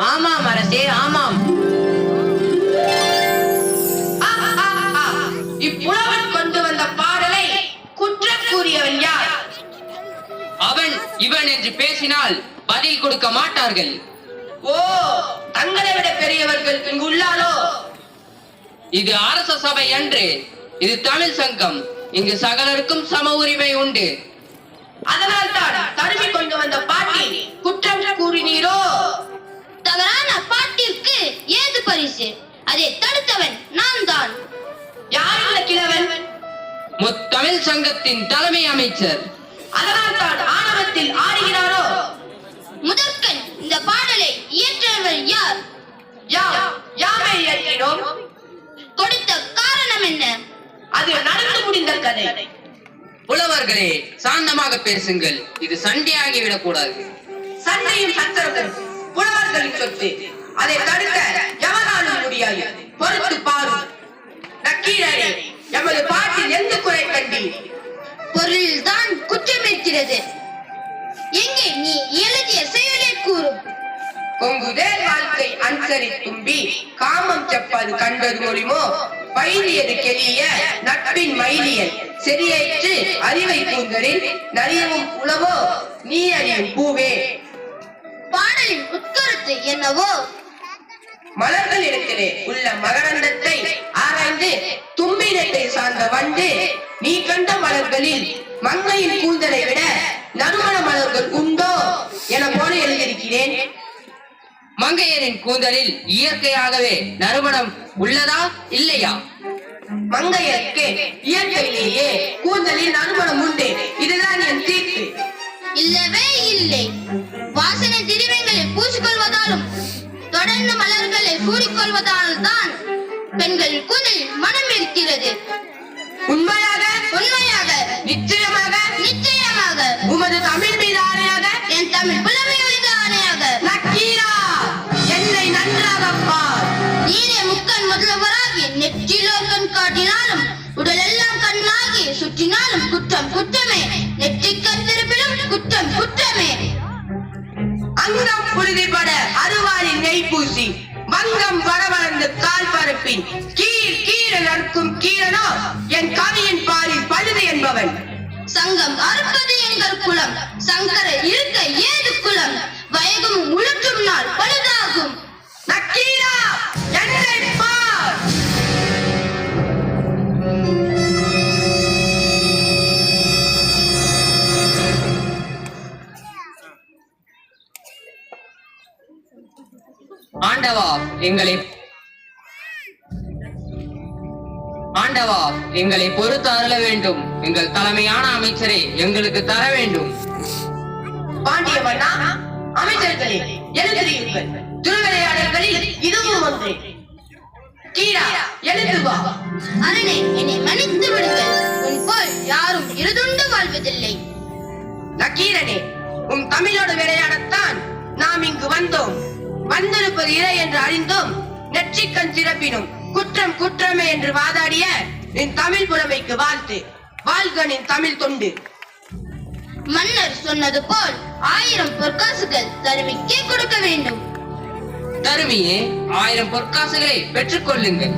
ஆமாம் அரசே, ஆமாம். இப்புலவன் கொண்டு வந்த பாடலை குற்றம் கூறியவன் யார்? அவன் இவன் என்று பேசினால் பதில் கொடுக்க மாட்டார்கள். ஓ, தங்களை விட பெரியவர்கள் இங்கு உள்ளாலோ? இது அரச சபை அன்று, இது தமிழ் சங்கம். இங்கு சகலருக்கும் சம உரிமை உண்டு. அதனால் தான் தருவி கொண்டு வந்த பாட்டி குற்றம் கூறினீரோ? தவறான பாட்டிற்கு ஏது பரிசு? அதை தடுத்தவன் நான் தான். யார் இந்த கிழவன்? முத்தமிழ் சங்கத்தின் தலைமை அமைச்சர். அதனால் தான் ஆணவத்தில் ஆடுகிறாரோ? முதற்கண் இந்த பாடலை இயற்றவர் யார்? யாமை இயற்றினோம். கொடுத்த காரணம் என்ன? அது நடந்து முடிந்த கதை. புலவர்களே, சாந்தமாக பேசுங்கள். இது சண்டையாகிவிடக் கூடாது. சண்டையும் சச்சரவும் புலவர்களின் சொத்து. அதை தடுக்க எவராலும் முடியாது. பொறுத்து பாரு. நக்கீரரே, எமது பாட்டில் எந்த குறை கண்டீர்? பொருளில் தான் குற்றம் இருக்கிறது. எங்கே நீ எழுதிய செயலை கூறும். கொங்குதேல் வாழ்க்கை அன்சரி தும்பி காமம் செப்பது கண்டது மொழிமோ பைலியது கெளிய நட்பின் மயிலியல் செறியற்று அறிவை கூந்தரில் நரியவும் உளவோ நீ அறியும் பூவே. பாடலின் உட்கருத்து என்னவோ? மலர்கள் இடத்திலே உள்ள மகரந்தத்தை ஆராய்ந்து தும்பினத்தை சார்ந்த வண்டு நீ கண்ட மலர்களில் மங்கையின் கூந்தலை விட நறுமண மலர்கள் உண்டோ என போல எழுதியிருக்கிறேன். மங்கையரின் கூந்தலில் இயற்கையாகவே நறுமணம் உள்ளதா இல்லையா? மங்கையருக்கு இயற்கையிலேயே கூந்தலில் நறுமணம் உண்டு. இதுதான் என் தீர்ப்பு. இல்லவே இல்லை. வாசனை திரவியங்களை பூசிக்கொள்வதாலும் தொடர்ந்து மலர்களை சூடிக்கொள்வதால் தான் பெண்கள் கூந்தலில் மனம் இருக்கிறது. உண்மையாக உண்மையாக நிச்சயமாக நிச்சயமாக உமது தமிழ் மீது ஆணையாக என் தமிழ் புலமை மீது ஆணையாக. நக்கீரா, என்னை நன்றாக பார். நீரே முக்கண் முதல்வராகி நெற்றிலோ கண் காட்டினாலும் உடலெல்லாம் கண்ணாகி சுற்றினாலும் குற்றம் குற்றமே. நெற்றிக்கண் திருப்பிலும் குற்றம் குற்றமே. அங்கம் புழுதிப்பட அருவாரின் நெய் பூசி வங்கம் வரவளர்ந்து கால் பரப்பின் கீர் கீர நற்கும் கீரனோ என் கவியின் பாலில் பழுது என்பவன். சங்கம் அறுப்பது எங்கள் குலம். சங்கர இருக்க ஏது குலம்? வயகும் உளுற்றும் நாள் பழுதாகும். நக்கீரா, என்னை பார். ஆண்டவா, எங்களை பொறுத்து அருள வேண்டும். எங்கள் தலைமையான அமைச்சரை எங்களுக்கு தர வேண்டும். பாண்டிய மன்னா, அமைச்சர்களே எழுதுகிறீர்கள். திருவிளையாடல்களில் இதுவும் ஒன்று. கீரா, எழுந்து வா. அரணே, என்னை மன்னித்து விடுங்கள். உன் போல் யாரும் இருதுண்டு வாழ்வதில்லை. நக்கீரனே, உன் தமிழோடு விளையாடத்தான் நாம் இங்கு வந்தோம். வந்திருப்பது இறை என்று அறிந்தோம். நெற்றிக்கண் திறப்பினும் குற்றம் குற்றமே என்று வாதாடிய நின் தமிழ் புலமைக்கு வாழ்த்து. வாழ்கனின் தமிழ் தொண்டு. மன்னர் சொன்னது போல் 1000 பொற்காசுகள் தருவிக்கே கொடுக்க வேண்டும். தருவியே 1000 பொற்காசுகளை பெற்றுக் கொள்ளுங்கள்.